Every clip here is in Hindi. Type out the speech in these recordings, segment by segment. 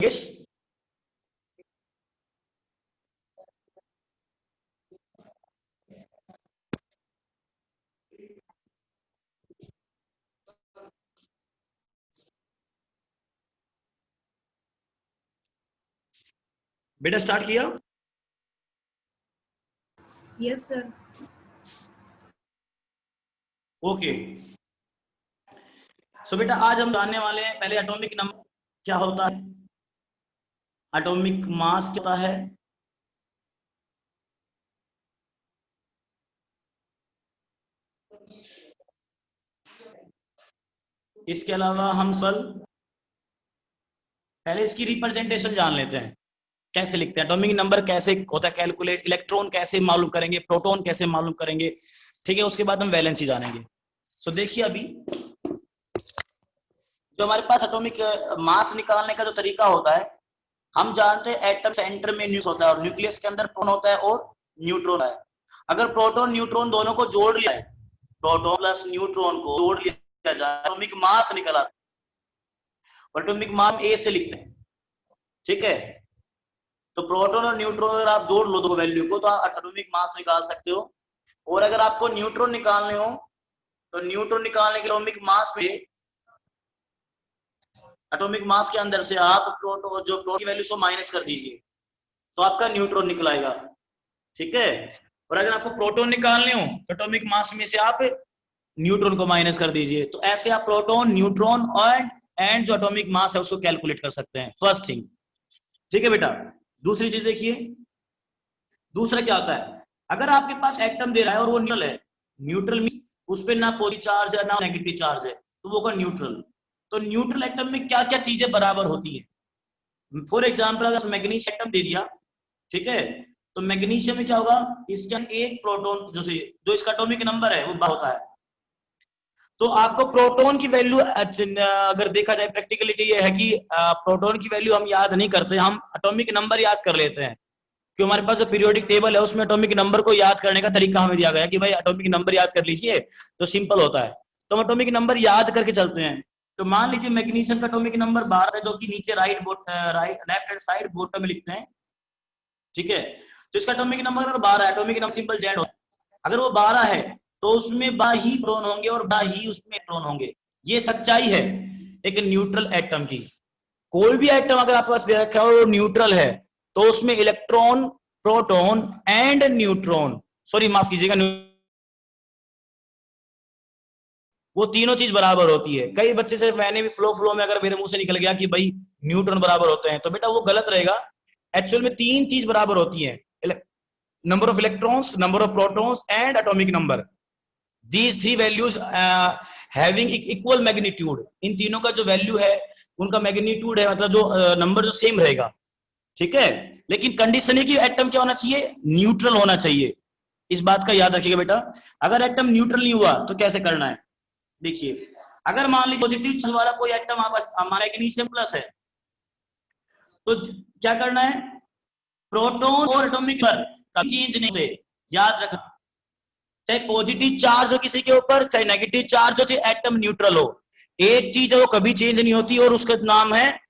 यस, बेटा स्टार्ट किया? Yes sir. ओके, सो बेटा आज हम जानने वाले हैं पहले एटॉमिक नंबर क्या होता है, एटॉमिक मास क्या होता है, इसके अलावा हम पहले इसकी रिप्रेजेंटेशन जान लेते हैं, कैसे लिखते हैं एटॉमिक नंबर, कैसे होता है कैलकुलेट, इलेक्ट्रॉन कैसे मालूम करेंगे, प्रोटॉन कैसे मालूम करेंगे, ठीक है। उसके बाद हम वैलेंसी जानेंगे। सो देखिए अभी जो हमारे पास एटॉमिक मास निकालने का जो तरीका होता है, हम जानते हैं एटम सेंटर में न्यूक्लियस होता है और न्यूक्लियस के अंदर प्रोटॉन होता है और न्यूट्रॉन है। अगर प्रोटॉन न्यूट्रॉन दोनों को जोड़ लिया है, प्रोटॉन प्लस न्यूट्रॉन को जोड़ लिया जाए, एटॉमिक मास निकला, एटॉमिक मास ए से लिखते हैं, ठीक है। तो प्रोटॉन और न्यूट्रॉन अगर आप जोड़ लो दो वैल्यू को तो आप एटॉमिक मास निकाल सकते हो। और अगर आपको न्यूट्रॉन निकालने हो तो न्यूट्रॉन निकालने के एटॉमिक मास में, एटॉमिक मास के अंदर से आप प्रोटॉन जो प्रोटॉन की वैल्यू से माइनस कर दीजिए तो आपका न्यूट्रॉन निकलाएगा, ठीक है। और अगर आपको प्रोटॉन निकालने हो तो एटॉमिक मास में से आप न्यूट्रॉन को माइनस कर दीजिए। तो ऐसे आप प्रोटॉन, न्यूट्रॉन और एंड जो एटॉमिक मास है उसको कैलकुलेट कर सकते हैं, फर्स्ट थिंग, ठीक है बेटा। दूसरी चीज देखिए, दूसरा क्या होता है, अगर आपके पास एटम दे रहा है और वो न्यूट्रल है, न्यूट्रल मींस उस पे ना पॉजिटिव चार्ज है ना नेगेटिव चार्ज है, तो वो होगा न्यूट्रल। तो न्यूट्रल एटम में क्या क्या चीजें बराबर होती है। फॉर एग्जाम्पल अगर मैग्नीशियम एटम दे दिया, ठीक है, तो मैग्नीशियम में क्या होगा, इसके अंदर एक प्रोटॉन जो इसका एटॉमिक नंबर है वो होता है। तो आपको प्रोटॉन की वैल्यू, अगर देखा जाए प्रैक्टिकलिटी ये है कि प्रोटॉन की वैल्यू हम याद नहीं करते, हम एटॉमिक नंबर याद कर लेते हैं। कि हमारे पास जो पीरियोडिक टेबल है उसमें एटॉमिक नंबर को याद करने का तरीका हमें दिया गया है कि भाई एटॉमिक नंबर याद कर लीजिए, तो सिंपल होता है। तो हम एटॉमिक नंबर याद करके चलते हैं। तो मान लीजिए मैग्नीशियम का एटॉमिक नंबर 12 है, जो कि नीचे लेफ्ट हैंड साइड बॉटम में लिखते हैं, ठीक है। तो इसका एटॉमिक नंबर अगर 12 है, एटॉमिक नंबर सिंपल जेड होता है, अगर वो 12 है तो उसमें 12 ही प्रोटॉन होंगे और 12 ही उसमें इलेक्ट्रॉन होंगे। ये सच्चाई है एक न्यूट्रल एटम की। कोई भी एटम अगर आपके पास दे रखा है वो न्यूट्रल है तो उसमें electron, proton and neutron, sorry माफ कीजिएगा, वो तीनों चीज बराबर होती है। कई बच्चे से मैंने भी फ्लो में अगर मेरे मुंह से निकल गया कि भाई न्यूट्रॉन बराबर होते हैं, तो बेटा वो गलत रहेगा। एक्चुअल में तीन चीज बराबर होती है, number of electrons, number of protons and atomic number. These three values having equal magnitude, इन तीनों का जो वैल्यू है उनका मैग्नीट्यूड है, मतलब जो नंबर जो सेम रहेगा, ठीक है। लेकिन कंडीशन है कि एटम क्या होना चाहिए, न्यूट्रल होना चाहिए। इस बात का याद रखिएगा बेटा। अगर एटम न्यूट्रल नहीं हुआ तो कैसे करना है, देखिए। अगर मान लीजिए पॉजिटिव चार्ज वाला कोई एटम हमारा मैग्नीशियम प्लस है, तो क्या करना है, प्रोटॉन और एटॉमिक नंबर कभी चेंज नहीं होते, याद रखना। चाहे पॉजिटिव चार्ज हो किसी के ऊपर, चाहे नेगेटिव चार्ज हो, चाहे एटम न्यूट्रल हो, एक चीज है वो कभी चेंज नहीं होती और उसका नाम है,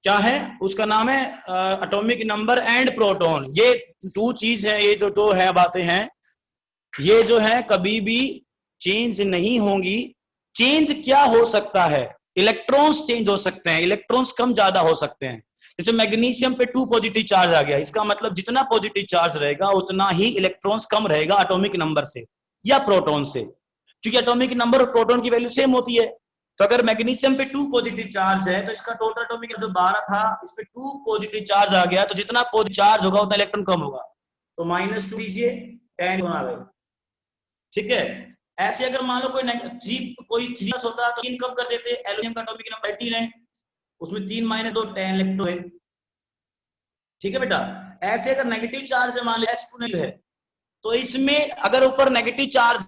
क्या है उसका नाम है, एटॉमिक नंबर एंड प्रोटॉन। ये टू चीज है, ये जो दो है बातें हैं, ये जो है कभी भी चेंज नहीं होंगी। चेंज क्या हो सकता है, इलेक्ट्रॉन्स चेंज हो सकते हैं, इलेक्ट्रॉन्स कम ज्यादा हो सकते हैं। जैसे मैग्नीशियम पे 2 पॉजिटिव चार्ज आ गया, इसका मतलब जितना पॉजिटिव चार्ज रहेगा उतना ही इलेक्ट्रॉन्स कम रहेगा एटॉमिक नंबर से या प्रोटॉन से, क्योंकि एटॉमिक नंबर और प्रोटॉन की वैल्यू सेम होती है। तो अगर मैग्नीशियम पे 2 पॉजिटिव चार्ज है तो इसका टोटल एटॉमिक जो 12 था, इस पे 2 पॉजिटिव चार्ज आ गया, तो जितना पॉजिटिव चार्ज होगा उतना इलेक्ट्रॉन कम होगा। तो -2 लीजिए, 10 आ गए, ठीक है। ऐसे अगर मान लो कोई 3 होता तो 3 कम कर देते, एल्यूमिनियम का एटॉमिक नंबर 18 है, उसमें 3 - 2 10 इलेक्ट्रॉन है, ठीक है बेटा। ऐसे अगर नेगेटिव चार्ज है, मान लो S2 नहीं है, तो इसमें अगर ऊपर नेगेटिव चार्ज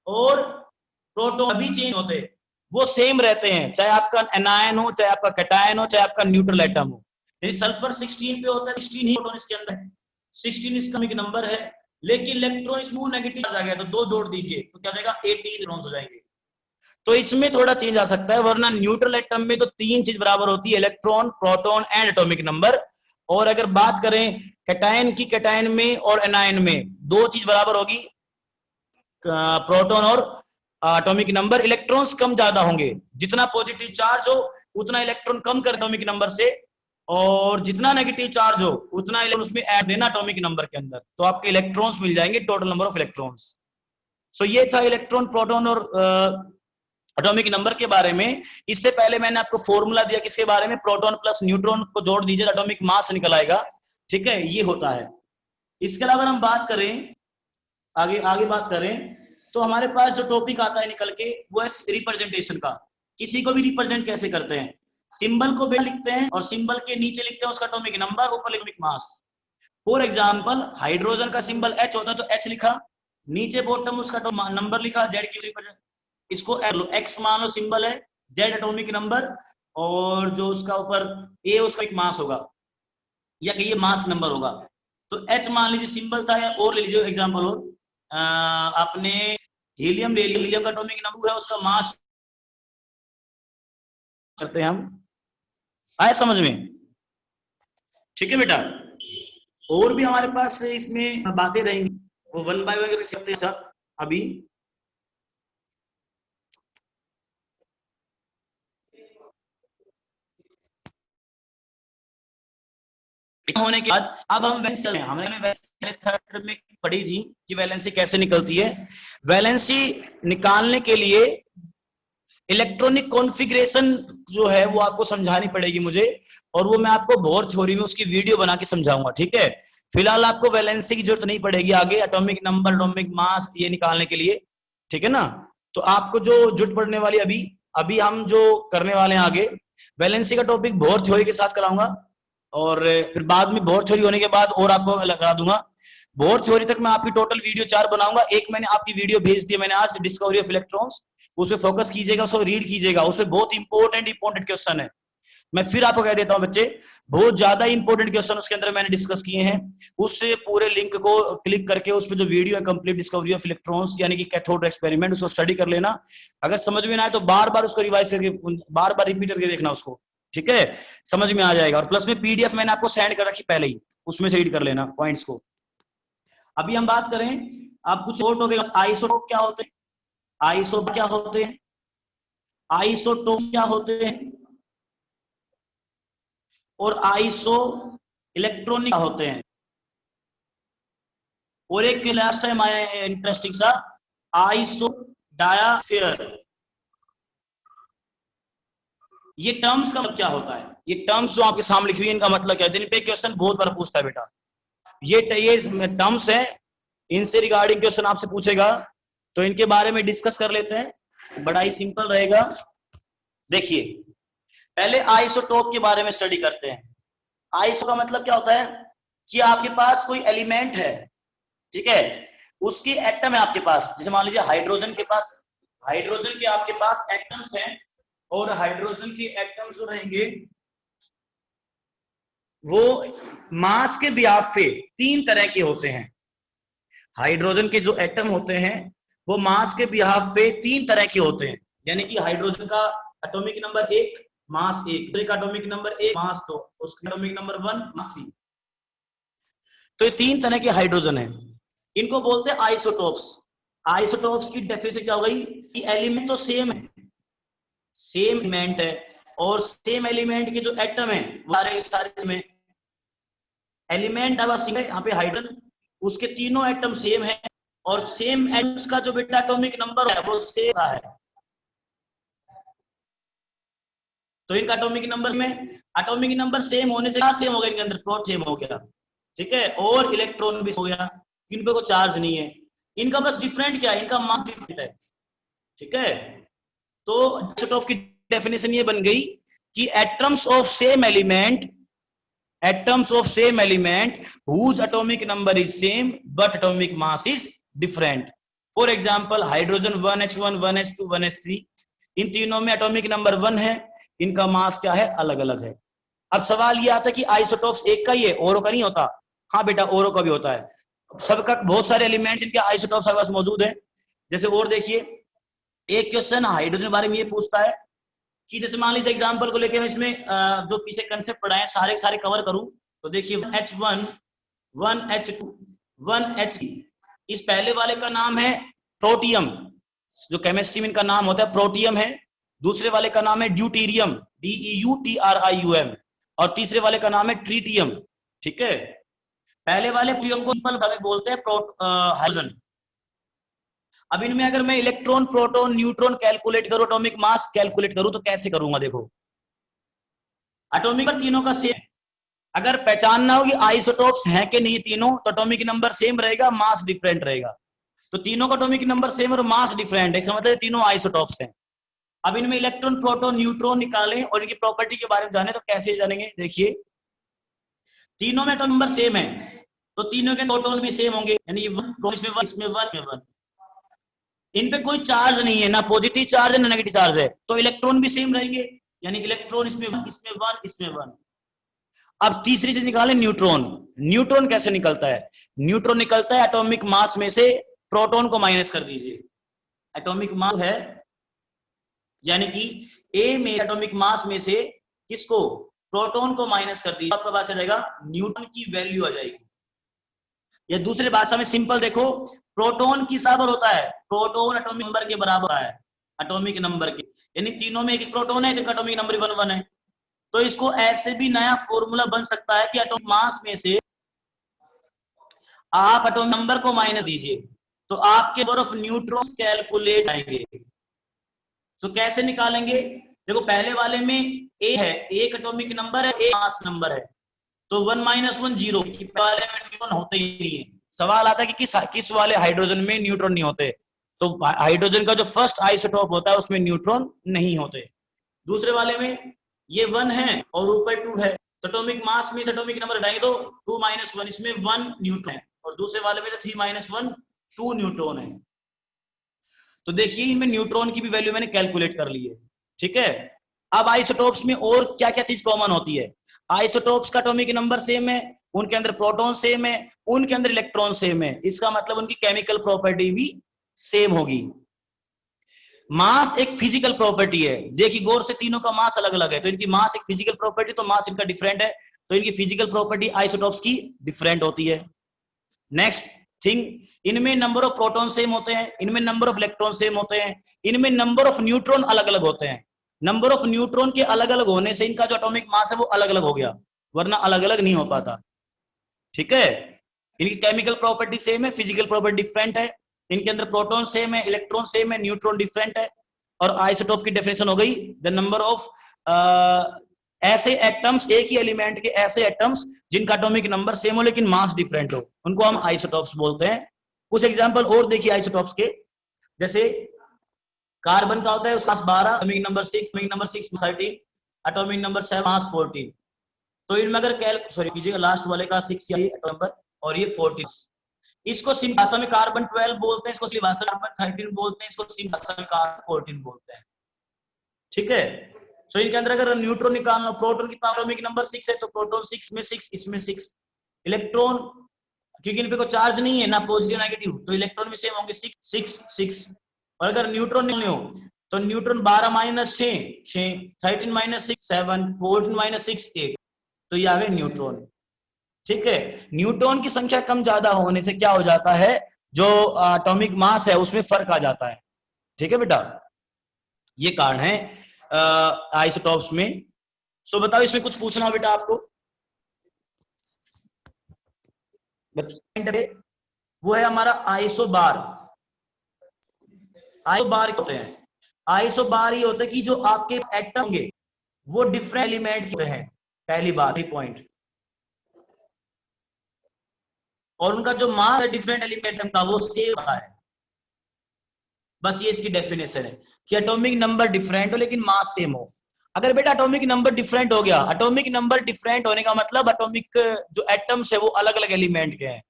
और प्रोटॉन अभी चेंज होते, वो सेम रहते हैं, चाहे आपका एनायन हो, चाहे आपका कैटायन हो, चाहे आपका न्यूट्रल एटम हो। यदि सल्फर 16 पे होता है, 16 ही प्रोटॉन इसके अंदर है, 16 इसका एक नंबर है, लेकिन इलेक्ट्रॉन इसमें नेगेटिव आ गया तो 2 जोड़ दीजिए तो क्या हो जाएगा, 18 इलेक्ट्रॉन्स हो जाएंगे। तो इसमें थोड़ा चेंज आ सकता है, वरना न्यूट्रल एटम में तो तीन चीज बराबर होती है, electron, proton and atomic number. और अगर बात करें कैटायन की, कैटायन में और एनायन में दो चीज बराबर होगी, प्रोटॉन और एटॉमिक नंबर। इलेक्ट्रॉन्स कम ज्यादा होंगे, जितना पॉजिटिव चार्ज हो उतना इलेक्ट्रॉन कम कर एटॉमिक नंबर से, और जितना नेगेटिव चार्ज हो उतना इलेक्ट्रॉन उसमें ऐड देना एटॉमिक नंबर के अंदर, तो आपके इलेक्ट्रॉन्स मिल जाएंगे, टोटल नंबर ऑफ इलेक्ट्रॉन्स। सो ये था इलेक्ट्रॉन, प्रोटॉन और एटॉमिक नंबर के बारे में। इससे पहले मैंने आपको फॉर्मूला दिया किसके बारे में, प्रोटॉन प्लस न्यूट्रॉन को जोड़ दीजिए एटॉमिक मास निकल आएगा, ठीक है, ये होता है। इसके अलावा अगर हम बात करें, आगे आगे बात करें, तो हमारे पास जो टॉपिक आता है निकल के वो है रिप्रेजेंटेशन का। किसी को भी रिप्रेजेंट कैसे करते हैं, सिंबल को बेल लिखते हैं और सिंबल के नीचे लिखते हैं उसका एटॉमिक नंबर, ऊपर atomic mass. For example hydrogen का सिंबल H होता है तो H लिखा, नीचे बॉटम उसका नंबर लिखा, Z की, इसको X मान लो सिंबल है, Z एटॉमिक नंबर, और जो उसका ऊपर A उसका एक मास होगा, या कहिए मास नंबर होगा। तो H मान लीजिए सिंबल था, या और ले लीजिए एग्जांपल, और आपने हीलियम ले लिया, हीलियम का एटॉमिक नंबर है, उसका मास करते हैं हम, आए समझ में, ठीक है बेटा। और भी हमारे पास इसमें बातें रहेंगी, वो वन बाय वन सकते हैं सब। अभी होने के बाद अब हम वैलेंसी, हमने थर्ड में पढ़ी थी कि वैलेंसी कैसे निकलती है। वैलेंसी निकालने के लिए इलेक्ट्रॉनिक कॉन्फ़िगरेशन जो है वो आपको समझानी पड़ेगी मुझे, और वो मैं आपको बोर थ्योरी में उसकी वीडियो बना के समझाऊंगा, ठीक है। फिलहाल आपको वैलेंसी की जरूरत नहीं पड़ेगी आगे, एटॉमिक नंबर, एटॉमिक मास ये निकालने के लिए, ठीक है ना। तो आपको जो जरूरत पड़ने वाली अभी अभी हम जो करने वाले हैं आगे, वैलेंसी का टॉपिक बोर थ्योरी के साथ कराऊंगा, और फिर बाद में बोर थ्योरी होने के बाद और आपको लगा दूंगा। बोर थ्योरी तक मैं आपकी टोटल वीडियो 4 बनाऊंगा। एक मैंने आपकी वीडियो भेज दी है मैंने आज, डिस्कवरी ऑफ इलेक्ट्रॉन्स, उसपे फोकस कीजिएगा, उसको रीड कीजिएगा, उसपे बहुत इंपॉर्टेंट क्वेश्चन है। मैं फिर आपको कह देता हूं बच्चे, बहुत ज्यादा इंपॉर्टेंट क्वेश्चन उसके अंदर मैंने डिस्कस किए हैं। उससे पूरे लिंक को क्लिक करके उस पर जो वीडियो है कंप्लीट डिस्कवरी ऑफ इलेक्ट्रॉन्स यानी कि कैथोड एक्सपेरिमेंट, उसको स्टडी कर लेना। अगर समझ में ना आए तो बार बार उसको रिवाइज करके, बार बार रिपीट करके देखना उसको, ठीक है, समझ में आ जाएगा। और प्लस में पीडीएफ मैंने आपको सेंड कर रखी पहले ही, उसमें से रीड कर लेना पॉइंट्स को। अभी हम बात करें, आप कुछ और टॉपिक, आइसोटोप क्या होते हैं, आइसोटोप क्या होते हैं, आइसोटोप क्या होते हैं, और आइसो इलेक्ट्रॉनिक होते हैं। और एक लास्ट टाइम आया है इंटरेस्टिंग सा, आइसो डायाफेयर। ये टर्म्स का मतलब क्या होता है, ये टर्म्स जो आपके सामने लिखी हुई है इनका मतलब क्या है, जिन पे क्वेश्चन बहुत बार पूछता है बेटा। ये टर्म्स है, इनसे रिगार्डिंग क्वेश्चन आपसे पूछेगा, तो इनके बारे में डिस्कस कर लेते हैं, बड़ा ही सिंपल रहेगा। देखिए पहले आइसोटोप के बारे में स्टडी करते हैं। आइसो का मतलब क्या होता है कि आपके पास कोई एलिमेंट है, ठीक है, उसकी एटम है आपके पास, जैसे मान लीजिए हाइड्रोजन के पास, हाइड्रोजन के आपके पास एटम्स हैं, और हाइड्रोजन के एटम्स जो रहेंगे वो मास के बिहाफ पे 3 तरह के होते हैं। हाइड्रोजन के जो एटम होते हैं वो मास के बिहाफ पे 3 तरह के होते हैं, यानी कि हाइड्रोजन का एटॉमिक नंबर 1 मास 1, एटॉमिक नंबर 1 मास 2, उसका एटॉमिक नंबर 1 मास 3। तो ये 3 तरह के हाइड्रोजन है, इनको बोलते हैं आइसोटोप्स। आइसोटोप्स की डेफिनेशन क्या हो गई कि एलिमेंट तो सेम है, सेम एलिमेंट है, और सेम एलिमेंट के जो एटम है वो सारे में एलिमेंट यहाँ पे हाइड्रोजन, उसके तीनों एटम सेम है, और सेम एटम्स का जो बेटा एटॉमिक नंबर है वो सेम है। तो इनका एटॉमिक नंबर में, एटॉमिक नंबर सेम होने से क्या सेम हो गया, इनके अंदर प्रोटॉन सेम हो गया, ठीक है, और इलेक्ट्रॉन भी हो गया, इन पे कोई चार्ज नहीं है। इनका बस डिफरेंट क्या है, इनका मास डिफरेंट है, ठीक है। तो आइसोटोप की डेफिनेशन ये बन गई कि atoms of same element, atoms of same element whose atomic number is same but atomic mass is different. For example hydrogen 1h1 1h2 1h3, इन तीनों में एटॉमिक नंबर 1 है, इनका मास क्या है, अलग अलग है। अब सवाल ये आता है कि आइसोटोप्स एक का ही है, औरों का नहीं होता। हाँ बेटा औरों का भी होता है, सबका बहुत सारे एलिमेंट्स इनके आइसोटोप्स हमारे पास मौजूद है। जैसे और देखिए एक क्वेश्चन हाइड्रोजन के बारे में ये पूछता है कि जैसे मान लीजिए एग्जांपल को लेके मैं इसमें जो पीछे कंसेप्ट पढ़ाए सारे सारे कवर करूं, तो देखिए H1, 1H2, 1H, इस पहले वाले का नाम है प्रोटियम, जो केमिस्ट्री में इनका नाम होता है प्रोटियम है। दूसरे वाले का नाम है ड्यूटीरियम, DEUTRIUM, और तीसरे वाले का नाम है ट्रीटियम। ठीक है, पहले वाले प्रियम को बोलते हैं हाइड्रोजन। अब इनमें अगर मैं इलेक्ट्रॉन, प्रोटॉन, न्यूट्रॉन कैलकुलेट करूं, एटॉमिक मास कैलकुलेट करूं, तो कैसे करूंगा? देखो, एटॉमिक नंबर तीनों का सेम, अगर पहचानना हो कि आइसोटोप्स हैं कि नहीं तीनों, तो एटॉमिक नंबर सेम रहेगा, मास डिफरेंट रहेगा। तो तीनों का एटॉमिक नंबर सेम और मास डिफरेंट है, इसका मतलब तीनों आइसोटोप्स हैं। अब इनमें इलेक्ट्रॉन, प्रोटॉन, न्यूट्रॉन निकालें और इनकी प्रॉपर्टी के बारे में जाने, तो कैसे जानेंगे? देखिए, तीनों में एटॉमिक नंबर सेम है, तो तीनों के प्रोटॉन भी सेम होंगे, यानी इसमें वन, इन पे कोई चार्ज नहीं है, ना पॉजिटिव चार्ज है ना नेगेटिव चार्ज है, तो इलेक्ट्रॉन भी सेम रहेंगे, यानी इलेक्ट्रॉन इसमें वन। अब तीसरी चीज निकालें, न्यूट्रॉन। न्यूट्रॉन कैसे निकलता है? न्यूट्रॉन निकलता है एटॉमिक मास में से प्रोटॉन को माइनस कर दीजिए। एटॉमिक मास है, यानी कि ए में एटॉमिक मास में से किसको? प्रोटॉन को माइनस कर दीजिए, आपका पास आ जाएगा न्यूट्रॉन की वैल्यू आ जाएगी। या दूसरे भाषा में सिंपल देखो, प्रोटॉन किस बराबर होता है? प्रोटॉन एटॉमिक नंबर के बराबर है, एटॉमिक नंबर के, यानी तीनों में एक प्रोटॉन है, तो एटॉमिक नंबर 1 है। तो इसको ऐसे भी नया फॉर्मूला बन सकता है कि एटॉमिक मास में से आप एटॉमिक नंबर को माइनस दीजिए, तो आपके नंबर ऑफ न्यूट्रॉन्स कैलकुलेट आएंगे। तो कैसे निकालेंगे? देखो, पहले वाले में ए है, एक एटॉमिक नंबर है, एक मास नंबर है, तो 1 - 1 0, वाले में न्यूट्रॉन होते ही नहीं है। सवाल आता है कि किस वाले हाइड्रोजन में न्यूट्रॉन नहीं होते, तो हाइड्रोजन का जो फर्स्ट आइसोटोप होता है उसमें न्यूट्रॉन नहीं होते। दूसरे वाले में ये 1 है और ऊपर 2 है, तो एटॉमिक मास में से एटॉमिक नंबर हटाएंगे तो 2 - 1, इसमें 1 न्यूट्रॉन है, और दूसरे वाले में से 3 - 1 2 न्यूट्रॉन है। तो देखिए, इनमें न्यूट्रॉन की भी वैल्यू मैंने कैलकुलेट कर ली है। ठीक है, अब आइसोटोप्स में और क्या क्या चीज कॉमन होती है? आइसोटोप्स का एटॉमिक नंबर सेम है, उनके अंदर प्रोटॉन सेम है, उनके अंदर इलेक्ट्रॉन सेम है, इसका मतलब उनकी केमिकल प्रॉपर्टी भी सेम होगी। मास एक फिजिकल प्रॉपर्टी है, देखिए गौर से, तीनों का मास अलग अलग है, तो इनकी मास एक फिजिकल प्रॉपर्टी, तो मास इनका डिफरेंट है, तो इनकी फिजिकल प्रॉपर्टी आइसोटोप्स की डिफरेंट होती है। नेक्स्ट थिंग, इनमें नंबर ऑफ प्रोटॉन सेम होते हैं, इनमें नंबर ऑफ इलेक्ट्रॉन सेम होते हैं, इनमें नंबर ऑफ न्यूट्रॉन अलग अलग होते हैं। नंबर ऑफ न्यूट्रॉन के अलग अलग होने से इनका जो एटॉमिक मास है वो अलग अलग हो गया, वरना अलग अलग नहीं हो पाता। ठीक है, इनकी केमिकल प्रॉपर्टी सेम है, फिजिकल प्रॉपर्टी डिफरेंट है, इनके अंदर प्रोटॉन सेम है, इलेक्ट्रॉन सेम है, न्यूट्रॉन डिफरेंट है। और आइसोटोप की डेफिनेशन हो गई, द नंबर ऑफ ऐसे एटम्स, एक ही एलिमेंट के ऐसे एटम्स जिनका एटॉमिक नंबर सेम हो लेकिन मास डिफरेंट हो, उनको हम आइसोटोप्स बोलते हैं। कुछ एग्जांपल और देखिए आइसोटोप्स के, जैसे कार्बन का होता है उसका 12, atomic number 6, atomic number 6 13, atomic number 7 मास 14। तो इनमें अगर सॉरी कीजिएगा, लास्ट वाले का 6 या नंबर, और ये 14। इसको सिंपल भाषा में कार्बन 12 बोलते हैं, इसको सिंपल भाषा में कार्बन 13 बोलते हैं, इसको सिंपल भाषा में कार्बन 14 बोलते हैं। ठीक है, सो इनके अंदर अगर न्यूट्रॉन निकालना, प्रोटॉन कितना एटॉमिक नंबर 6 है, तो प्रोटॉन 6 में 6, इसमें 6। इलेक्ट्रॉन, क्योंकि इन पे कोई चार्ज नहीं है, ना पॉजिटिव नेगेटिव, तो इलेक्ट्रॉन भी सेम होंगे, 6 6 6। और अगर न्यूट्रॉन नहीं हो, तो न्यूट्रॉन 12 - 6 6, 13 - 6 7, 14 - 6 8, तो ये आ गए न्यूट्रॉन। ठीक है, न्यूट्रॉन की संख्या कम ज्यादा होने से क्या हो जाता है, जो एटॉमिक मास है उसमें फर्क आ जाता है। ठीक है बेटा, ये कारण है आइसोटॉप्स में। सो बताओ, इसमें कुछ पूछना बेटा आपको? वो है हमारा आइसोबार। आइसोबार होते हैं, आइसोबार ये होते हैं कि जो आपके एटम होंगे वो डिफरेंट एलिमेंट होते हैं, पहली बात, पॉइंट। और उनका जो मास है डिफरेंट एलिमेंट का वो सेम है। बस ये इसकी डेफिनेशन है कि एटॉमिक नंबर डिफरेंट हो लेकिन मास सेम हो। अगर बेटा एटॉमिक नंबर डिफरेंट हो गया, एटॉमिक नंबर डिफरेंट होने का मतलब एटॉमिक जो एटम्स है वो अलग अलग एलिमेंट के हैं।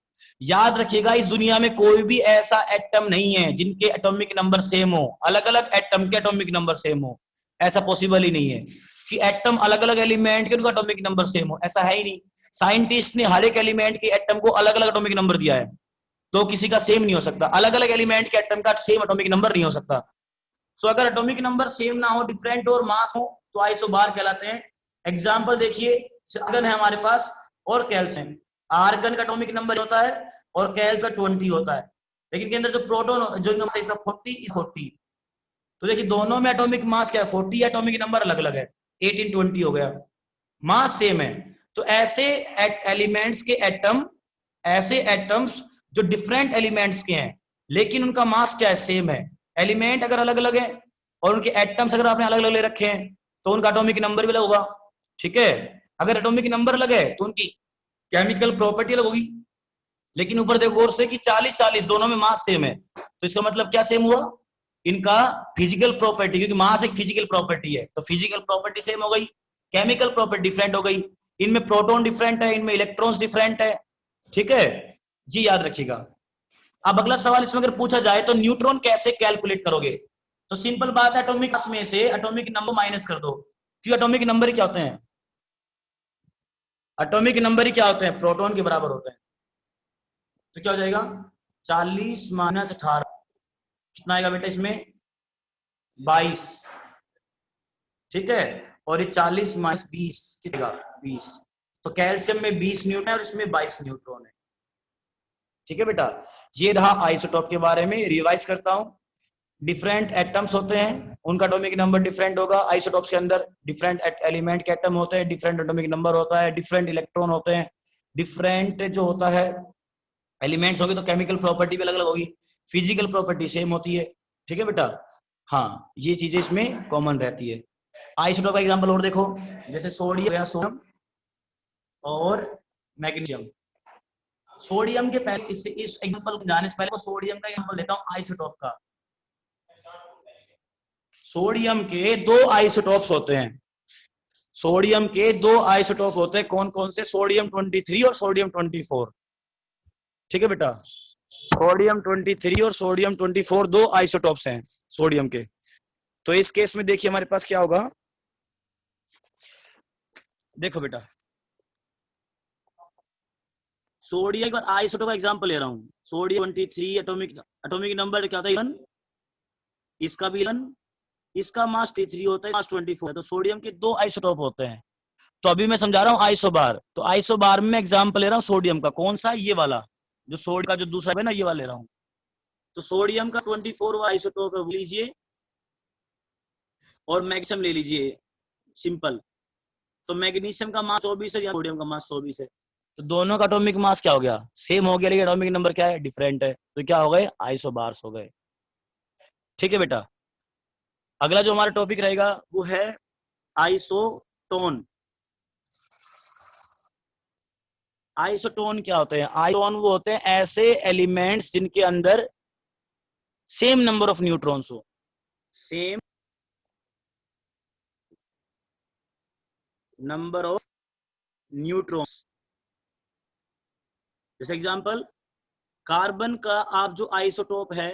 याद रखिएगा, इस दुनिया में कोई भी ऐसा एटम नहीं है जिनके एटॉमिक नंबर सेम हो, अलग अलग एटम के एटॉमिक नंबर सेम हो, ऐसा पॉसिबल ही नहीं है कि एटम अलग अलग एलिमेंट के उनका एटॉमिक नंबर सेम हो, ऐसा है ही नहीं। साइंटिस्ट ने हर एक एलिमेंट के एटम को अलग अलग एटॉमिक नंबर दिया है, तो किसी का सेम नहीं हो सकता, अलग अलग एलिमेंट के एटम का सेम एटॉमिक नंबर नहीं हो सकता। सो अगर एटॉमिक नंबर सेम ना हो, डिफरेंट और मास हो, तो आइसोबार कहलाते हैं। एग्जाम्पल देखिए, आर्गन है हमारे पास और कैल्शियम। आर्गन का एटॉमिक नंबर होता है और कैल्स का 20 होता है, लेकिन के अंदर जो प्रोटॉन जो 40 तो देखिए दोनों में एटॉमिक मास क्या है 40, एटॉमिक नंबर अलग अलग है 18 20 हो गया, मास सेम है। तो ऐसे एलिमेंट्स के एटम, ऐसे एटम्स जो डिफरेंट एलिमेंट्स के हैं लेकिन उनका मास क्या है सेम है। एलिमेंट अगर अलग अलग है और उनके एटम्स अगर आपने अलग अलग ले रखे हैं तो उनका एटॉमिक नंबर भी अलग होगा, ठीक है। अगर एटॉमिक नंबर अलग है तो उनकी केमिकल प्रॉपर्टी अलग होगी। लेकिन ऊपर देखो गौर से कि 40 40 दोनों में मास सेम है, तो इसका मतलब क्या सेम हुआ, इनका फिजिकल प्रॉपर्टी, क्योंकि मास एक फिजिकल प्रॉपर्टी है तो फिजिकल प्रॉपर्टी सेम हो गई, केमिकल प्रॉपर्टी डिफरेंट हो गई। इनमें प्रोटॉन डिफरेंट है, इनमें इलेक्ट्रॉन्स डिफरेंट है, ठीक है जी, याद रखिएगा। अब अगला सवाल इसमें अगर पूछा जाए तो न्यूट्रॉन कैसे कैलकुलेट करोगे, तो सिंपल बात है, एटॉमिक मास में से एटॉमिक नंबर माइनस कर दो, क्योंकि एटॉमिक नंबर ही क्या होते हैं, एटॉमिक नंबर ही क्या होते हैं, प्रोटॉन के बराबर होते हैं। तो क्या हो जाएगा 40 माइनस 18, कितना आएगा बेटा इसमें 22, ठीक है। और ये 40 माइनस 20 कितना 20, तो कैल्शियम में 20 न्यूट्रॉन है और इसमें 22 न्यूट्रॉन है, ठीक है बेटा। ये रहा आइसोटोप के बारे में, रिवाइज करता हूं। डिफरेंट एटम्स होते हैं, उनका एटॉमिक नंबर डिफरेंट होगा। आइसोटोप्स के अंदर डिफरेंट एलिमेंट के एटम होते हैं, डिफरेंट एटॉमिक नंबर होता है, डिफरेंट इलेक्ट्रॉन होते हैं, डिफरेंट जो होता है एलिमेंट्स होगी तो केमिकल प्रॉपर्टी भी अलग अलग होगी, फिजिकल प्रॉपर्टी सेम होती है, ठीक है बेटा। हाँ, ये चीजें इसमें कॉमन रहती है। आइसोटोप का एग्जांपल और देखो, जैसे सोडियम, सोडियम और मैग्नीशियम। सोडियम के पहले इस एग्जांपल को जाने से पहले सोडियम का एग्जांपल देता हूं आइसोटोप का। सोडियम के दो आइसोटोप्स होते हैं, सोडियम के दो आइसोटोप होते हैं, कौन कौन से, सोडियम 23 और सोडियम 24, ठीक है बेटा। सोडियम 23 और सोडियम 24 दो आइसोटोप्स हैं सोडियम के। तो इस केस में देखिए हमारे पास क्या होगा, देखो बेटा सोडियम का आइसोटोप का एग्जांपल ले रहा हूं, सोडियम 23 एटॉमिक एटॉमिक नंबर क्या होता है 11, इसका भी 11, इसका मास 3 होता है, मास 24 है, तो सोडियम के दो आइसोटोप होते हैं। तो अभी मैं समझा रहा हूँ आइसोबार, तो आइसोबार में एग्जांपल ले रहा हूँ सोडियम का, कौन सा, ये वाला जो सोडियम का जो दूसरा है ना, ये वाला ले रहा हूँ। तो सोडियम का 24 आइसोटोप है लीजिए, और मैग्नीशियम ले लीजिए सिंपल। तो मैग्नीशियम का मास 24 है या सोडियम का मास 24 है, तो दोनों का एटॉमिक मास क्या हो गया, सेम हो गया, लेकिन एटॉमिक नंबर क्या है, डिफरेंट है, तो क्या हो गए, आइसोबार्स हो गए, ठीक है बेटा। अगला जो हमारा टॉपिक रहेगा वो है आइसोटोन। आइसोटोन क्या होते हैं, आइसोटोन वो होते हैं ऐसे एलिमेंट्स जिनके अंदर सेम नंबर ऑफ न्यूट्रॉन्स हो, सेम नंबर ऑफ न्यूट्रॉन्स। जैसे एग्जांपल, कार्बन का आप जो आइसोटोप है,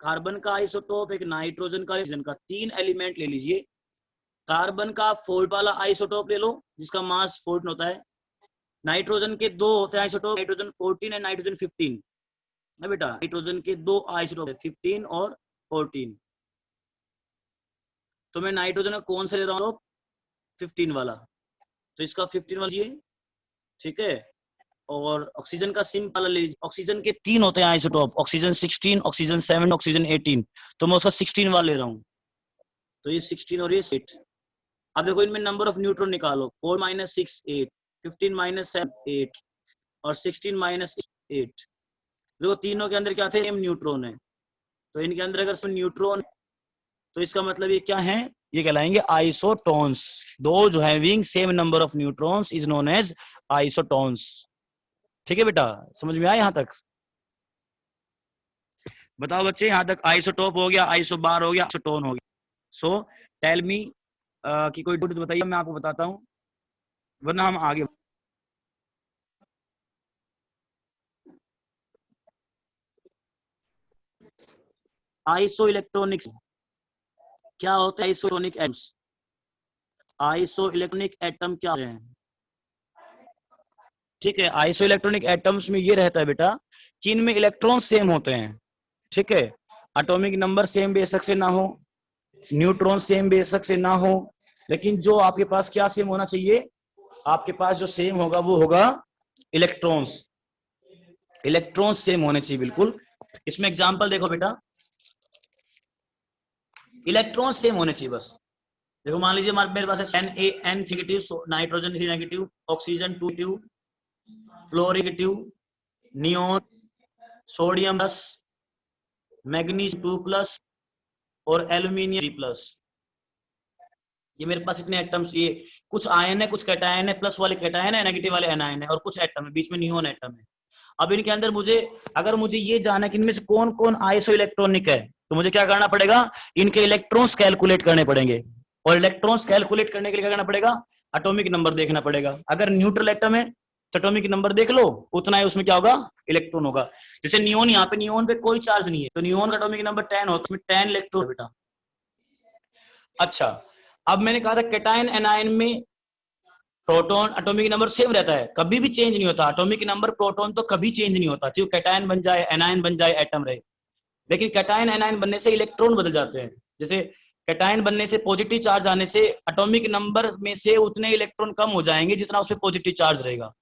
कार्बन का आइसोटोप एक नाइट्रोजन का, ऑक्सीजन का, तीन एलिमेंट ले लीजिए। कार्बन का 4 वाला आइसोटोप ले लो जिसका मास 14 होता है। नाइट्रोजन के दो होते हैं आइसोटोप, नाइट्रोजन 14 है नाइट्रोजन 15 है बेटा। नाइट्रोजन के दो आइसोटोप है 15 और 14। तो मैं नाइट्रोजन का कौन सा ले रहा हूँ, 15 वाला, तो इसका 15 वाला ये, ठीक है। और ऑक्सीजन का सिंपल ले लीजिए, ऑक्सीजन के तीन होते हैं आइसोटोप, ऑक्सीजन 16, ऑक्सीजन 7, ऑक्सीजन 18, तो मैं उसका 16 वाला ले रहा हूँ, तो ये 16 और ये 6। अब देखो इनमें नंबर ऑफ न्यूट्रॉन निकालो, 4 माइनस 6 8, 15 माइनस 7 8 और 16 माइनस 8। देखो तीनों के अंदर क्या थे, सेम न्यूट्रॉन है, तो इनके अंदर अगर सेम न्यूट्रॉन, तो इसका मतलब ये क्या है, ये कहलाएंगे isotones. Those having same number of neutrons is known as isotones, ठीक है बेटा, समझ में आया यहां तक। बताओ बच्चे, यहां तक आइसोटोप हो गया, आइसोबार हो गया, आइसोटोन हो गया। सो टेल मी कि कोई डाउट बताइए, मैं आपको बताता हूं, वरना हम आगे। आइसो इलेक्ट्रॉनिक्स क्या होता है, isotonic atoms, iso electronic atom क्या है, ठीक है। आइसो इलेक्ट्रॉनिक एटम्स में ये रहता है बेटा कि इनमें इलेक्ट्रॉन सेम होते हैं, ठीक है। एटॉमिक नंबर सेम बेशक से ना हो, न्यूट्रॉन सेम बेशक से ना हो, लेकिन जो आपके पास क्या सेम होना चाहिए, आपके पास जो सेम होगा वो होगा इलेक्ट्रॉन्स। इलेक्ट्रॉन्स सेम होने चाहिए बिल्कुल। इसमें एग्जांपल देखो बेटा, इलेक्ट्रॉन सेम होने चाहिए बस। देखो मान लीजिए मेरे पास है N negative, nitrogen 3 negative, oxygen 2 negative, fluorine negative, neon, sodium plus, magnesium 2 plus और एल्यूमिनियम 3 प्लस। ये मेरे पास इतने एटम्स, ये कुछ आयन है, कुछ कैटायन है, प्लस वाले कैटायन है, नेगेटिव वाले एनायन है, और कुछ एटम है बीच में, नियोन एटम है। अब इनके अंदर मुझे, अगर मुझे ये जानना है कि इनमें से कौन कौन आइसो इलेक्ट्रॉनिक है, तो मुझे क्या करना पड़ेगा, इनके इलेक्ट्रॉन्स कैलकुलेट करने पड़ेंगे। और इलेक्ट्रॉन्स कैलकुलेट करने के लिए क्या करना पड़ेगा, एटॉमिक नंबर देखना पड़ेगा। अगर न्यूट्रल एटम है तो एटॉमिक नंबर देख लो, उतना ही उसमें क्या होगा, इलेक्ट्रॉन होगा। जैसे नियोन, यहाँ पे नियोन पे कोई चार्ज नहीं है, तो नियोन का एटॉमिक नंबर 10 होता है, 10 इलेक्ट्रॉन बेटा। अच्छा, अब मैंने कहा था कैटायन एनायन में प्रोटॉन एटॉमिक नंबर सेम रहता है, कभी भी चेंज नहीं होता। एटॉमिक नंबर प्रोटॉन तो कभी चेंज नहीं होता, चाहे कैटायन बन जाए, एनायन बन जाए, एटम रहे। लेकिन कैटायन एनायन बनने से इलेक्ट्रॉन बदल जाते हैं। जैसे कैटायन बनने से पॉजिटिव चार्ज आने से एटॉमिक नंबर में से उतने इलेक्ट्रॉन कम हो जाएंगे जितना उसपे पॉजिटिव चार्ज रहेगा।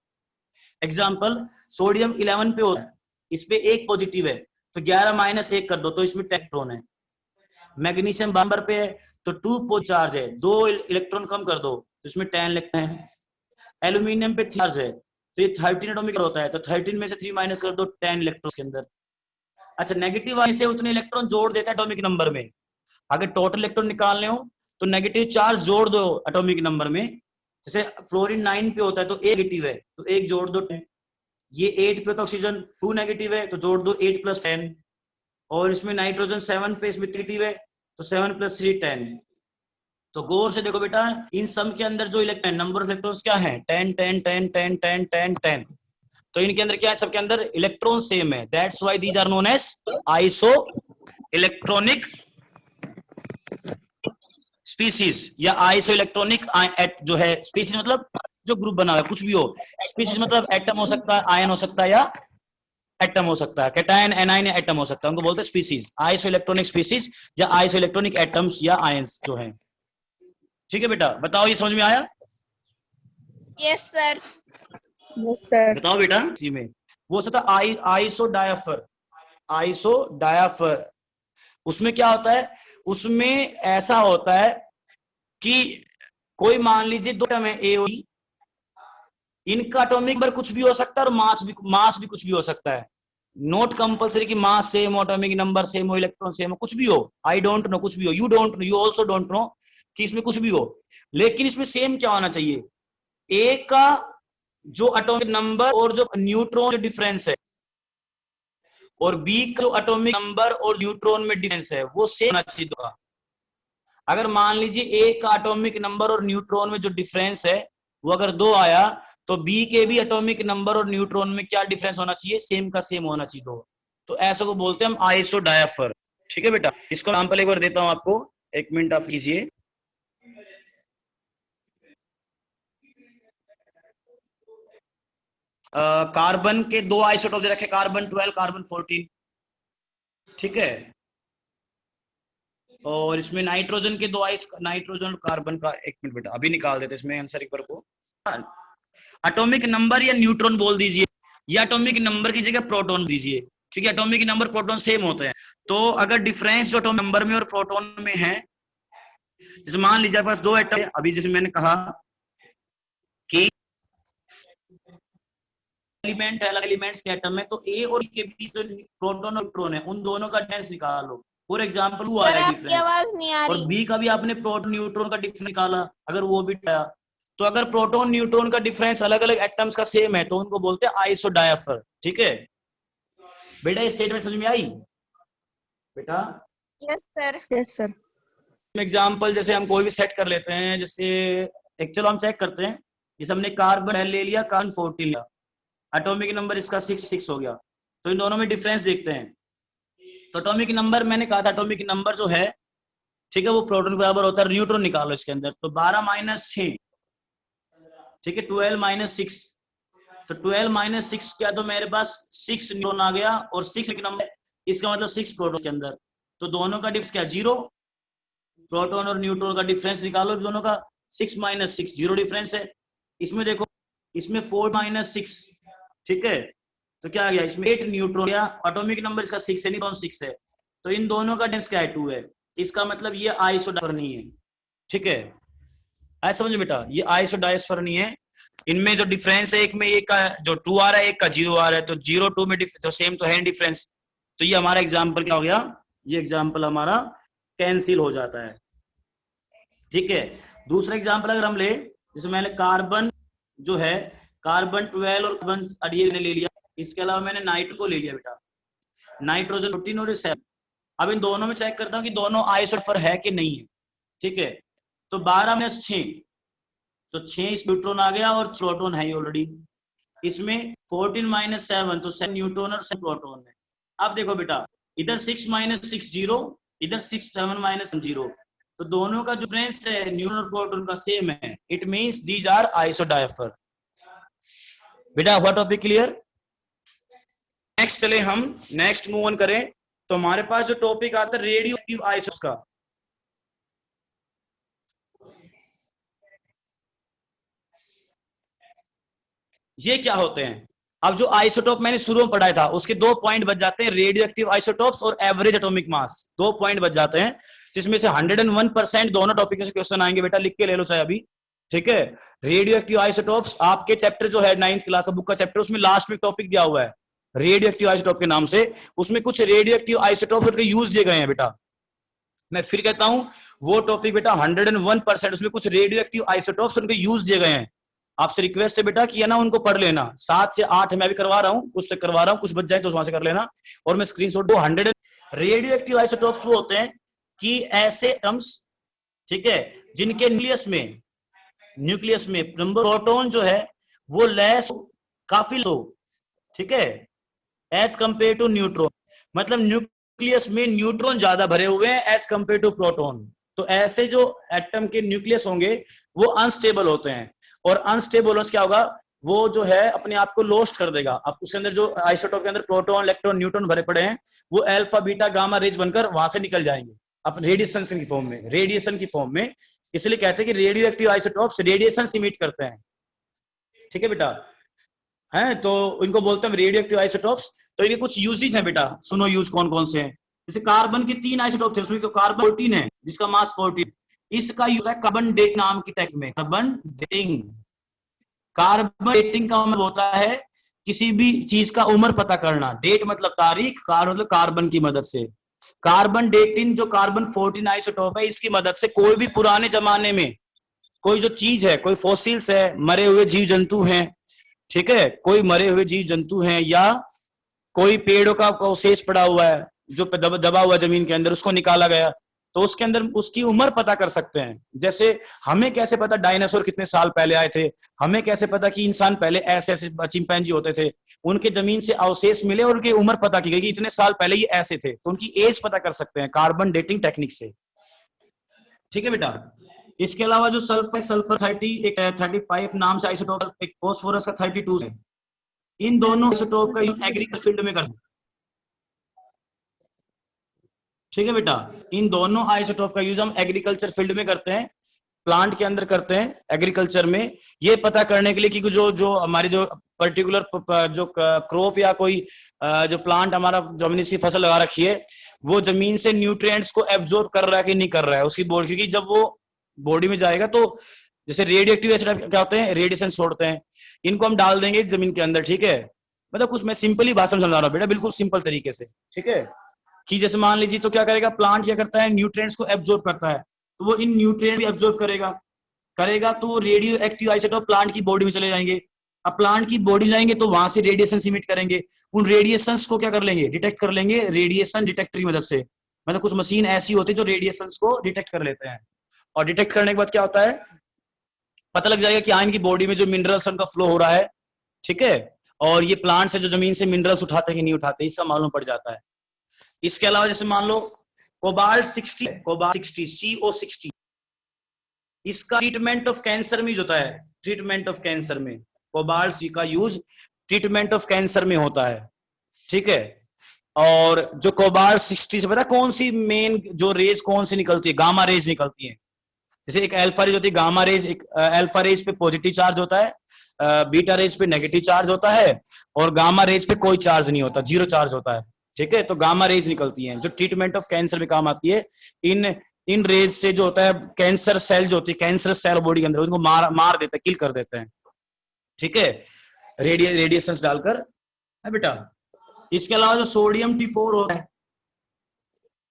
एग्जाम्पल, सोडियम 11 पे होता है, इस पे 1 पॉजिटिव है, तो 11 माइनस 1 कर दो तो इसमें 10 इलेक्ट्रॉन है। मैग्नीशियम 12 नंबर पे है तो 2 चार्ज है, 2 इलेक्ट्रॉन कम कर दो तो इसमें 10 इलेक्ट्रॉन है। एल्यूमिनियम पे चार्ज है तो ये 13 एटॉमिक होता है, तो 13 में से 3 माइनस कर दो, 10 इलेक्ट्रॉन के अंदर। अच्छा, नेगेटिव वाले से उतने इलेक्ट्रॉन जोड़ देता है एटॉमिक नंबर में। अगर टोटल इलेक्ट्रॉन निकालने हो तो नेगेटिव चार्ज जोड़ दो एटॉमिक नंबर में। जैसे फ्लोरीन 9 पे होता है तो 1 नेगेटिव है तो 1 जोड़ दो 10। ये 8 पे तो ऑक्सीजन 2 नेगेटिव है तो जोड़ दो 8 प्लस 10। और इसमें नाइट्रोजन 7 पे, इसमें नेगेटिव है तो 7 प्लस 3 10। तो गौर से देखो बेटा, इन सब के अंदर जो इलेक्ट्रॉन, नंबर ऑफ इलेक्ट्रॉन्स क्या है, 10 10 10 10 10 10 10। तो इनके अंदर क्या है, सबके अंदर इलेक्ट्रॉन सेम है। That's why these are known as isoelectronic species, या आइसो इलेक्ट्रॉनिक जो है स्पीसीज मतलब जो ग्रुप बना हुआ है, कुछ भी हो। स्पीसीज मतलब एटम हो सकता है, आयन हो सकता है, या एटम हो सकता है, कैटायन एनायन या एटम हो सकता है, उनको बोलते हैं स्पीसीज, आइसो इलेक्ट्रॉनिक स्पीसीज या आइसो इलेक्ट्रॉनिक एटम्स या आयंस जो है। ठीक है बेटा, बताओ ये समझ में आया? Yes sir. बताओ बेटा, इसी में वो सकता आइसो डायाफर, आइसो डायाफर, उसमें क्या होता है, उसमें ऐसा होता है कि कोई मान लीजिए 2 एटम है ए और बी, इनका एटॉमिक नंबर कुछ भी हो सकता है और मास भी कुछ भी हो सकता है। नॉट कंपलसरी कि मास सेम हो, एटॉमिक नंबर सेम हो, इलेक्ट्रॉन सेम हो, कुछ भी हो। आई डोंट नो, कुछ भी हो, you don't know, you also don't know कि इसमें कुछ भी हो। लेकिन इसमें सेम क्या होना चाहिए, ए का जो एटॉमिक नंबर और जो न्यूट्रॉन जो डिफरेंस है, और बी का जो एटॉमिक नंबर और न्यूट्रॉन में डिफरेंस है, वो सेम होना चाहिए। अगर मान लीजिए ए का एटॉमिक नंबर और न्यूट्रॉन में जो डिफरेंस है वो अगर 2 आया, तो बी के भी एटॉमिक नंबर और न्यूट्रॉन में क्या डिफरेंस होना चाहिए, सेम का सेम होना चाहिए 2। तो ऐसा को बोलते हैं हम आइसो डायाफर। ठीक है बेटा, इसको एग्जांपल एक बार देता हूं आपको, 1 मिनट आप कीजिए। कार्बन के 2 आइसोटोप दे रखे, कार्बन 12, कार्बन 14। ठीक है, और इसमें नाइट्रोजन के 2 आइस, नाइट्रोजन और कार्बन का, 1 मिनट बेटा अभी निकाल देते इसमें आंसर एक बार को। एटॉमिक नंबर या न्यूट्रॉन बोल दीजिए, या एटॉमिक नंबर की जगह प्रोटॉन दीजिए, क्योंकि एटॉमिक नंबर प्रोटॉन सेम होते हैं। तो अगर डिफरेंस जो एटॉमिक नंबर में और प्रोटॉन में है, जैसे मान लीजिए पास 2 एटम है, अभी जैसे मैंने कहा कि एलिमेंट है, अलग एलिमेंट्स के एटम में, तो ए और बी के बीच जो प्रोटॉन और न्यूट्रॉन है उन दोनों का डिफरेंस निकालो। फॉर एग्जांपल वो आया आपकी डिफरेंस, आवाज नहीं आ और रही। बी का भी आपने प्रोटॉन न्यूट्रॉन का डिफरेंस निकाला, अगर वो भी आया, तो अगर प्रोटॉन न्यूट्रॉन का डिफरेंस अलग अलग एटम्स का सेम है तो उनको बोलते हैं आइसो डायाफर। ठीक है बेटा, ये स्टेटमेंट समझ में आई बेटा? Yes sir. Yes sir. Example जैसे हम कोई भी सेट कर लेते हैं, जैसे एक, चलो हम चेक करते हैं। जैसे हमने कार्बन ले लिया, कार्बन 14 लिया, एटॉमिक नंबर इसका 6 हो गया, तो इन दोनों में डिफरेंस देखते हैं। तो एटॉमिक नंबर मैंने कहा था, एटॉमिक नंबर जो है, ठीक है, वो प्रोटॉन के बराबर होता है। न्यूट्रॉन निकालो इसके अंदर, तो 12 माइनस 6, ठीक है, 12 माइनस 6, तो 12 माइनस 6 क्या, तो मेरे पास 6 न्यूट्रॉन आ गया, और 6 नंबर, इसका मतलब 6 प्रोटॉन के अंदर, तो दोनों का डिफरेंस क्या, 0। प्रोटॉन और न्यूट्रॉन का डिफरेंस निकालो दोनों का, 6 - 6 जीरो डिफरेंस है। इसमें देखो, इसमें 4 - 6, ठीक है, तो क्या आ गया इसमें 8 न्यूट्रॉन, या एटॉमिक नंबर इसका 6 है, न्यूट्रॉन 6 है, तो इन दोनों का डिफरेंस क्या है 2 है। इसका मतलब ये आइसोडायस्फर नहीं है, ठीक है, ऐसा समझो बेटा, ये आइसोडायस्फर नहीं है। इनमें जो डिफरेंस है, एक में एक का जो 2 आ रहा है, एक का 0 आ रहा है, तो 0 2 में तो सेम तो है डिफरेंस, तो ये हमारा एग्जाम्पल क्या हो गया, ये एग्जाम्पल हमारा कैंसिल हो जाता है, ठीक है। दूसरा एग्जाम्पल अगर हम ले, जैसे मैंने कार्बन जो है, कार्बन 12 और कार्बन 18 ने ले लिया, इसके अलावा मैंने नाइट्रो को ले लिया बेटा, नाइट्रोजन 14 और 7। अब इन दोनों में चेक करता हूँ कि दोनों आइसोडर है कि नहीं है, ठीक है, तो 12 - 6, तो 6 इस न्यूट्रॉन आ गया और प्रोटॉन है ऑलरेडी। इसमें 14 - 7, तो 7 न्यूट्रॉन और 7 प्रोटॉन है। अब देखो बेटा, इधर 6 - 6 0, इधर 6 7 - 0, तो दोनों का जो डिफरेंस है न्यूट्रॉन और प्रोटॉन का सेम है, इट मींस दीज आर आइसोडायफर। बेटा हुआ टॉपिक क्लियर? नेक्स्ट चले हम, नेक्स्ट मूव ऑन करें, तो हमारे पास जो टॉपिक आता है रेडियो एक्टिव आइसोटोप्स का, ये क्या होते हैं? अब जो आइसोटोप मैंने शुरू में पढ़ाया था, उसके 2 पॉइंट बच जाते हैं, रेडियो एक्टिव आइसोटोप्स और एवरेज एटॉमिक मास, 2 पॉइंट बच जाते हैं, जिसमें से 101% दोनों टॉपिक में से क्वेश्चन आएंगे बेटा, लिख के ले लो चाहे अभी, ठीक है। रेडियो एक्टिव आइसोटोप्स आपके चैप्टर जो है 9th क्लास बुक का चैप्टर, उसमें लास्ट में टॉपिक दिया हुआ है रेडियो एक्टिव आइसोटोप के नाम से, उसमें कुछ रेडियो एक्टिव आइसोटोप उनके यूज दिए गए हैं बेटा। मैं फिर कहता हूं, वो टॉपिक बेटा 101%, उसमें कुछ रेडियो एक्टिव आइसोटोप्स उनके यूज दिए गए हैं। आपसे रिक्वेस्ट है बेटा कि है ना उनको पढ़ लेना, 7 से 8 मैं भी करवा रहा हूँ, कुछ तक करवा रहा हूँ, कुछ बच जाए तो वहां से कर लेना, और मैं स्क्रीनशॉट दो। 100 रेडियो एक्टिव आइसोटोप्स वो होते हैं कि ऐसे एटम्स, ठीक है, जिनके न्यूक्लियस में नंबर प्रोटॉन जो है वो लेस, काफी लो, ठीक है, एज कंपेयर टू न्यूट्रॉन, मतलब न्यूक्लियस में न्यूट्रॉन ज्यादा भरे हुए हैं एज कंपेयर टू प्रोटॉन। तो ऐसे जो एटम के न्यूक्लियस होंगे वो अनस्टेबल होते हैं, और अनस्टेबल क्या होगा, वो जो है अपने आप को लॉस्ट कर देगा। अब उसके अंदर जो आइसोटोप के अंदर प्रोटॉन इलेक्ट्रॉन न्यूट्रॉन भरे पड़े हैं, वो अल्फा बीटा गामा रेज बनकर वहां से निकल जाएंगे अपने रेडिएशन की फॉर्म में, रेडिएशन की फॉर्म में। इसलिए कहते हैं कि radio active isotopes radiation emit करते हैं, ठीक है बेटा, है तो इनको बोलते हैं रेडियो एक्टिव आइसोटोप्स। तो इनके कुछ यूजेज हैं बेटा, सुनो यूज कौन कौन से हैं। जैसे कार्बन के 3 आइसोटोप थे, उसमें तो कार्बन 14 है जिसका मास 14, इसका यूज है कार्बन डेटिंग नाम की टेक में, कार्बन डेटिंग। कार्बन डेटिंग का मतलब होता है किसी भी चीज का उम्र पता करना, डेट मतलब तारीख, कार मतलब कार्बन की मदद से। कार्बन डेटिंग जो कार्बन 14 आइसोटोप है, इसकी मदद से कोई भी पुराने जमाने में कोई जो चीज है, कोई फॉसिल्स है, मरे हुए जीव जंतु हैं, ठीक है, कोई मरे हुए जीव जंतु हैं, या कोई पेड़ों का अवशेष पड़ा हुआ है जो दबा हुआ जमीन के अंदर, उसको निकाला गया, तो उसके अंदर उसकी उम्र पता कर सकते हैं। जैसे हमें कैसे पता डायनासोर कितने साल पहले आए थे, हमें कैसे पता कि इंसान पहले ऐसे ऐसे चिंपैंजी होते थे, उनके जमीन से अवशेष मिले और उनकी उम्र पता की गई कि इतने साल पहले ये ऐसे थे, तो उनकी एज पता कर सकते हैं कार्बन डेटिंग टेक्निक से, ठीक है बेटा। इसके अलावा जो सल्फर 35 नाम से आइसोटोप, एक फास्फोरस का 32 है, इन दोनों आइसोटोप का यूज एग्रीकल्चर फील्ड में करते हैं, ठीक है बेटा, इन दोनों आइसोटोप का यूज हम एग्रीकल्चर फील्ड में करते हैं, प्लांट के अंदर करते हैं, एग्रीकल्चर में, ये पता करने के लिए कि जो जो हमारी जो पर्टिकुलर जो क्रॉप या कोई जो प्लांट हमारा जो हमने सी फसल लगा रखी है, वो जमीन से न्यूट्रिएंट्स को एब्जॉर्ब कर रहा है कि नहीं कर रहा है उसकी बॉडी, क्योंकि जब वो बॉडी में जाएगा तो जैसे रेडियो एक्टिव एसिड क्या होते हैं, रेडिएशन छोड़ते हैं, इनको हम डाल देंगे जमीन के अंदर, ठीक है, मतलब कुछ मैं सिंपली भाषा में समझा रहा हूँ बेटा, बिल्कुल सिंपल तरीके से, ठीक है, कि जैसे मान लीजिए तो क्या करेगा, प्लांट क्या करता है, न्यूट्रिएंट्स को एब्जॉर्ब करता है, तो वो इन न्यूट्रिएंट भी एब्जॉर्ब करेगा तो वो रेडियो एक्टिव आइसोटोप प्लांट की बॉडी में चले जाएंगे। अब प्लांट की बॉडी जाएंगे तो वहां से रेडिएशन इमिट करेंगे, उन रेडिएशंस को क्या कर लेंगे, डिटेक्ट कर लेंगे रेडिएशन डिटेक्टर की मदद से, मतलब कुछ मशीन ऐसी होती है जो रेडिएशंस को डिटेक्ट कर लेते हैं, और डिटेक्ट करने के बाद क्या होता है, पता लग जाएगा कि हाँ इनकी बॉडी में जो मिनरल्स उनका फ्लो हो रहा है, ठीक है, और ये प्लांट से जो जमीन से मिनरल्स उठाते हैं कि नहीं उठाते, इसका मालूम पड़ जाता है। इसके अलावा जैसे मान लो कोबाल्ट 60, CO60, इसका ट्रीटमेंट ऑफ कैंसर में होता है, ट्रीटमेंट ऑफ कैंसर में कोबाल्ट का यूज ट्रीटमेंट ऑफ कैंसर में होता है, ठीक है। और जो कोबाल्ट 60 से, पता है कौन सी मेन जो रेज कौन सी निकलती है? गामा रेज निकलती है। जैसे एक अल्फा रेज होती है, गामा रेज, एक अल्फा रेज पे पॉजिटिव चार्ज होता है, बीटा रेज पे नेगेटिव चार्ज होता है, और गामा रेज पे कोई चार्ज नहीं होता, जीरो चार्ज होता है। ठीक है, तो गामा रेज निकलती हैं जो ट्रीटमेंट ऑफ कैंसर में काम आती है। इन इन रेज से जो होता है, कैंसर सेल जो होती है, कैंसर सेल बॉडी के अंदर, उनको मार देते हैं, किल कर देते हैं। ठीक है, रेडिएशंस डालकर है बेटा। इसके अलावा जो सोडियम T4 होता है,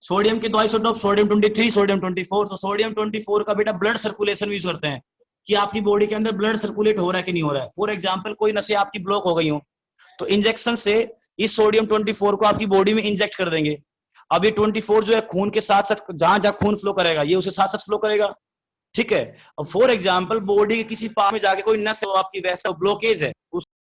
सोडियम के दो आइसोटोप, सोडियम 23, सोडियम 24। तो सोडियम 24 का बेटा ब्लड सर्कुलेशन यूज करते हैं कि आपकी बॉडी के अंदर ब्लड सर्कुलेट हो रहा है कि नहीं हो रहा है। फॉर एग्जांपल, कोई नसें आपकी ब्लॉक हो गई हो, तो इंजेक्शन से इस सोडियम 24 को आपकी बॉडी में इंजेक्ट कर देंगे। अब ये 24 जो है खून के साथ साथ, जहां जहां खून फ्लो करेगा, ये उसे साथ साथ फ्लो करेगा। ठीक है, अब फॉर एग्जाम्पल बॉडी के किसी पार्ट में जाके कोई नस आपकी वैसा ब्लॉकेज है,